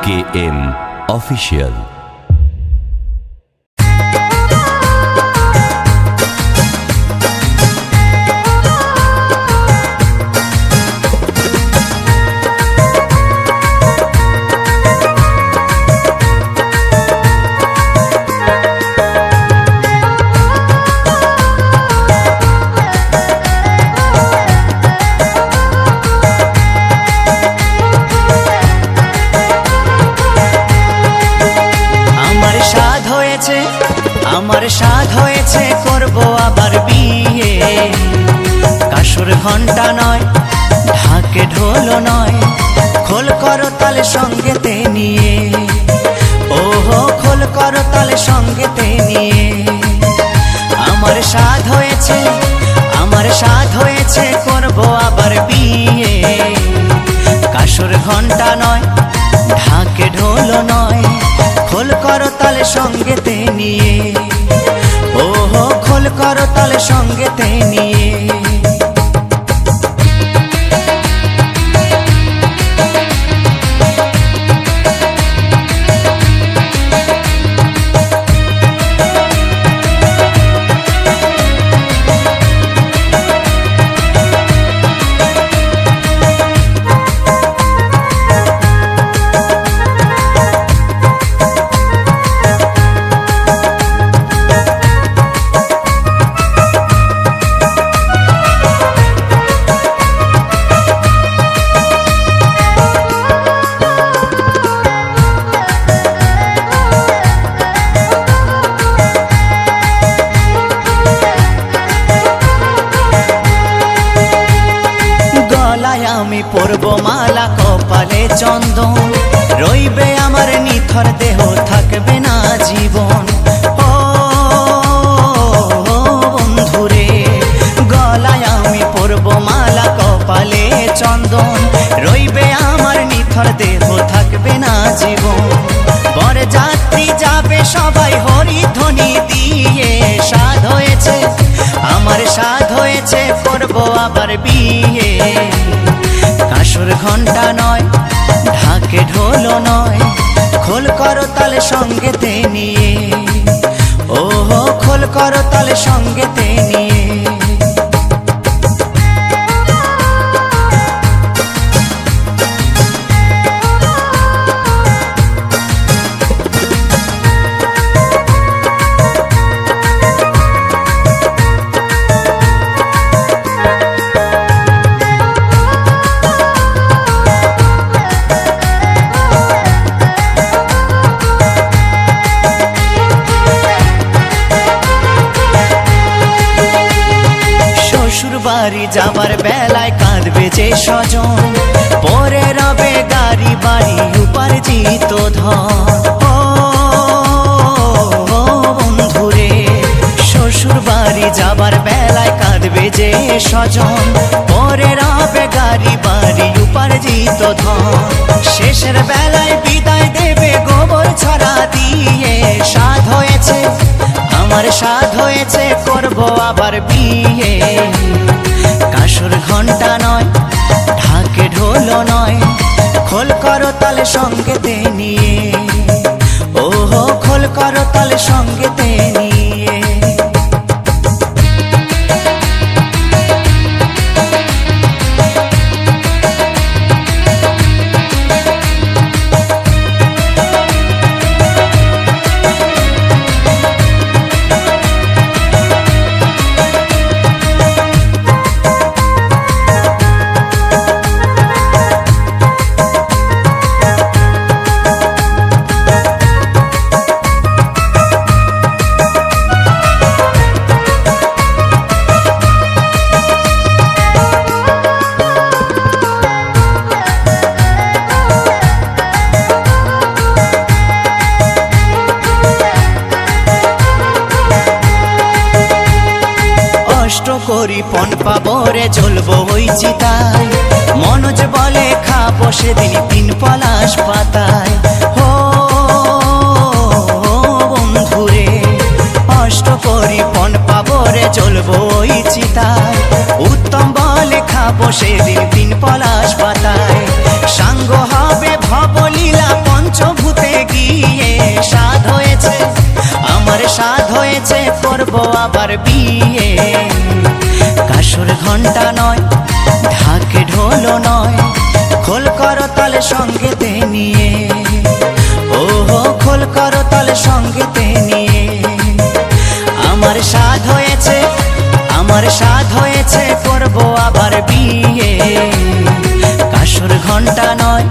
KM Official। আমার সাধ হয়েছে করব আবার বিয়ে, কাসুর ঘন্টা নয়, ঢাকে ঢোল নয়, খোল করতাল সঙ্গেতে নিয়ে, ওহো খোল করতাল সঙ্গেতে নিয়ে। আমার সাধ হয়েছে করব আবার বিয়ে, কাসুর ঘন্টা নয়, ঢাকে ঢোল নয়, খোল করতাল সঙ্গেতে নিয়ে, ওহো খোল করতাল সঙ্গেতে নিয়ে। আমি পরব মালা, কপালে চন্দন, রইবে আমার নিথর দেহ, থাকবে না জীবন। ও বন্ধুরে, গলায় আমি পরব মালা, কপালে চন্দন, রইবে আমার নিথর দেহ, থাকবে না জীবন। বরযাত্রী যাবে সবাই হরি ধ্বনি দিয়ে, সাধ হয়েছে আমার সাধ হয়েছে করব আবার বিয়ে, কাসুর ঘন্টা নয়, ঢাকে ঢোল নয়, খোল করতাল সঙ্গেতে নিয়ে, ওহো খোল করতাল সঙ্গেতে নিয়ে। বাড়ি যাবার বেলায় কাঁদবে যে স্বজন, পরে রবে গাড়ি বাড়ি উপার্জিত ধন। ও বন্ধুরে, শ্বশুর বাড়ি যাবার বেলায় কাঁদবে যে স্বজন, পরে রবে গাড়ি বাড়ি উপার্জিত ধন। শেষের বেলায় বিদায় দেবে গোবর ছড়া দিয়ে, সাধ হয়েছে আমার সাধ হয়েছে করব আবার বিয়ে, কাসুর ঘন্টা নয়, ঢাকে ঢোল নয়, খোল করতাল সঙ্গেতে নিয়ে, ওহো খোল করতাল সঙ্গেতে নিয়ে। করি পণ পাবরে জ্বলবো ওই চিতায়, মনোজ বলে খাবো সেদিন 3 পলাশ পাতায়। ও বন্ধুরে, অষ্ট করি পণ পাবরে জ্বলবো ওই চিতায়, উত্তম বলে খাবো সেদিন 3 পলাশ পাতায়। সাঙ্গ হবে ভবলীলা পঞ্চ করব আবার বিয়ে। কাসর ঘন্টা নয়, ঢাকে ঢোলও নয়, খোল করতাল সঙ্গেতে নিয়ে, ওহো খোল করতাল সঙ্গেতে নিয়ে। আমার সাধ হয়েছে, আমার সাধ হয়েছে, করব আবার বিয়ে। কাসর ঘন্টা নয়,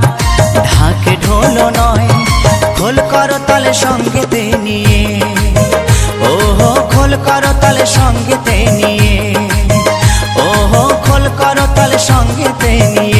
ঢাকে ঢোলও নয়, খোল করতাল সঙ্গেতে নিয়ে, ওহো খোল করতাল সঙ্গেতে নিয়ে, ওহো খোল করতাল সঙ্গেতে নিয়ে।